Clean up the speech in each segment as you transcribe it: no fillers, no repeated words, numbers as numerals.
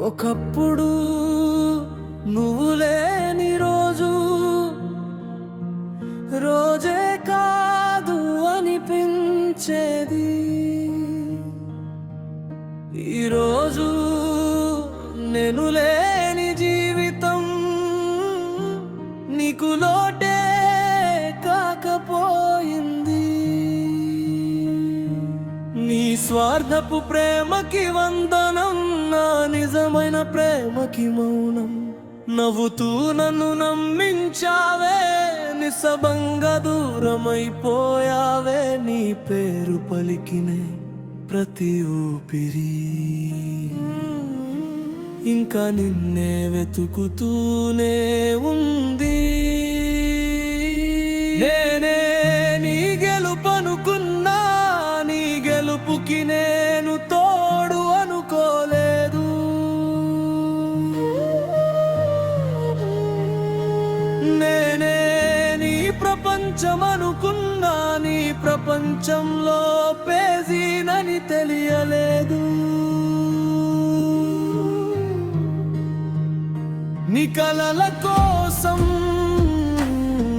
ఒకప్పుడు నువ్వు లేని రోజు రోజే కాదు అనిపించేది. ఈరోజు నేను లేని జీవితం నీకు లోటే కాకపోయింది. నీ స్వార్థపు ప్రేమకి వందనం, నా నిజమైన ప్రేమకి మౌనం. నవ్వుతూ నన్ను నమ్మించావే, నిస్సబంగా దూరమైపోయావే. నీ పేరు పలికినే ప్రతి ఊపిరి ఇంకా నిన్నే వెతుకుతూనే ఉంది. నేనే నీ గెలుపనుకున్నా, నీ గెలుపుకి నేను తోడు అనుకోలేదు. నేనే నీ ప్రపంచమనుకున్నా, నీ ప్రపంచంలో పేజీనని తెలియలేదు. నీ కలల కోసం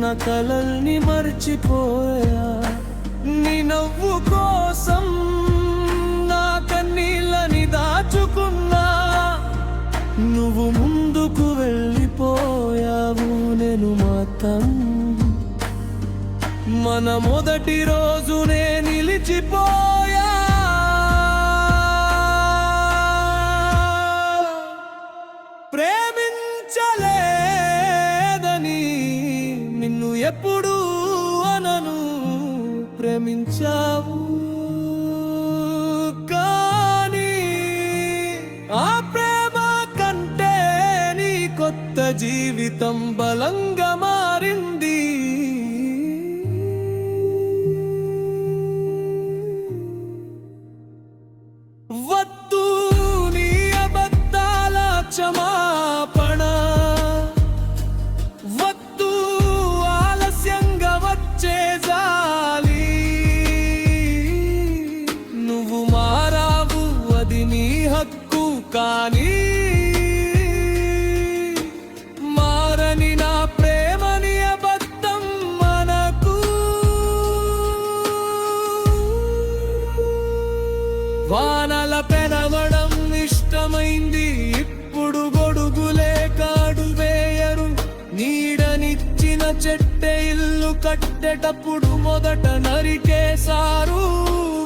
నా కలల్ని మర్చిపోయా, నీ నవ్వు కోసం నా కన్నీళ్ళని దాచుకున్నా. నువ్వు ముందుకు వెళ్ళిపోయావు, నేను మాత్రం మన మొదటి రోజునే నిలిచిపోయా. ప్రేమించలేదని నిన్ను ఎప్పుడు అనను, ప్రేమించావు కానీ ఆ ప్రేమ కంటే నీ కొత్త జీవితం బలంగా మారింది. వద్దు నీ అబద్ధాల క్షమాపణ, వద్దు ఆలస్యంగా వచ్చే జాలి. నువ్వు మారావు అది నీ హక్కు, కానీ మారని నా ప్రేమని అబద్ధం మనకు. వానల పెనవడం ఇష్టమైంది, ఇప్పుడు గొడుగులే కాడు వేయరు. నీడనిచ్చిన చెట్టే ఇల్లు కట్టేటప్పుడు మొదట నరికేశారు.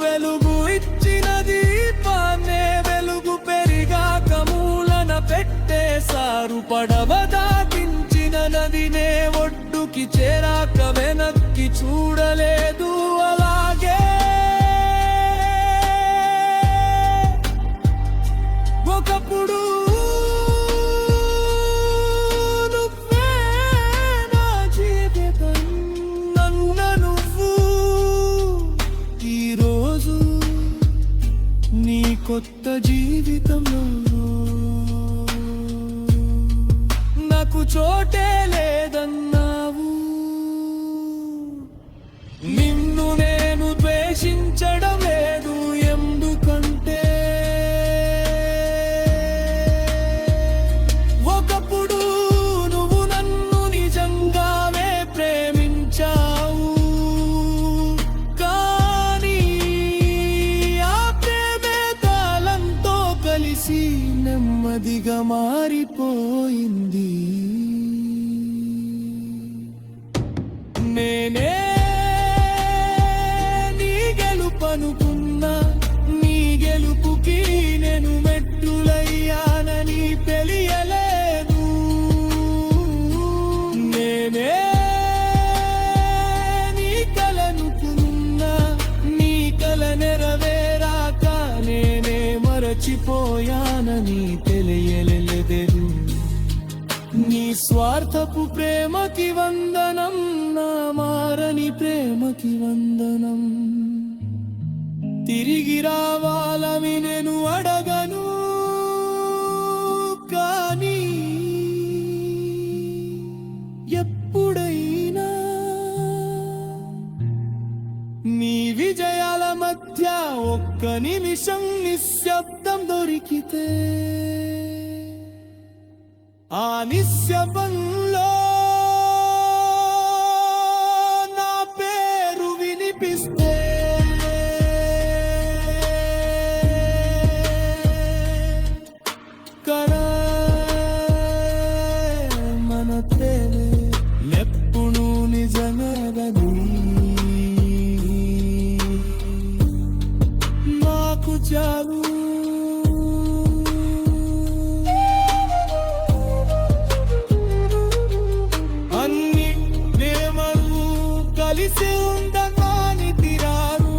వెలుగు ఇచ్చిన దీపాన్నే వెలుగు పెరిగాక మూలన పెట్టేశారు. పడవ దాటించిన నదినే ఒడ్డుకి చేరాక వెనక్కి చూడలేదు. అలాగే ఒకప్పుడు నువ్వే నా జీవితం, నన్ను నువ్వు ఈరోజు నీ కొత్త జీవితంలో నాకు చోటే లేదన్నావు. నిన్ను నేను ద్వేషించడం లేదు, ఎందుకంటే ఒకప్పుడు నువ్వు నన్ను నిజంగానే ప్రేమించావు. కానీ ఆ ప్రేమే కాలంతో కలిసి నెమ్మదిగా మారిపోయింది. నేనే నీ గెలుపనుకున్నా, నీ గెలుపుకి నేను మెట్టులయ్యానని తెలియలేదు. నేనే నీ కలనుకున్నా, నీ కల నెరవేరాక నేనే మరచిపోయానని తెలియలేదు. నీ స్వార్థపు ప్రేమకి వందనం, నా మారని ప్రేమకి వందనం. తిరిగి రావాలని నేను అడగను, కానీ నిమిషం నిశ్శబ్దం దొరికితే ఆ నిశ్శబ్దంలో నా పేరు వినిపిస్తే మన తేలే ఎప్పుడు నిజమేగది మాకు చాలు అన్ని ప్రేమలు కలిసి ఉండగాని తీరారు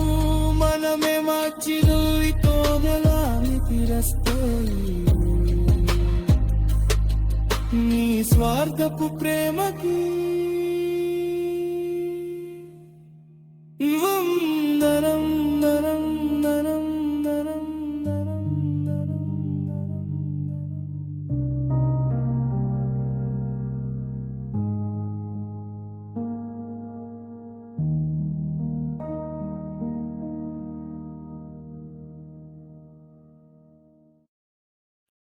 మనమే మధ్యలో తోమలాని తీరస్తాయి నీ స్వార్థపు ప్రేమకి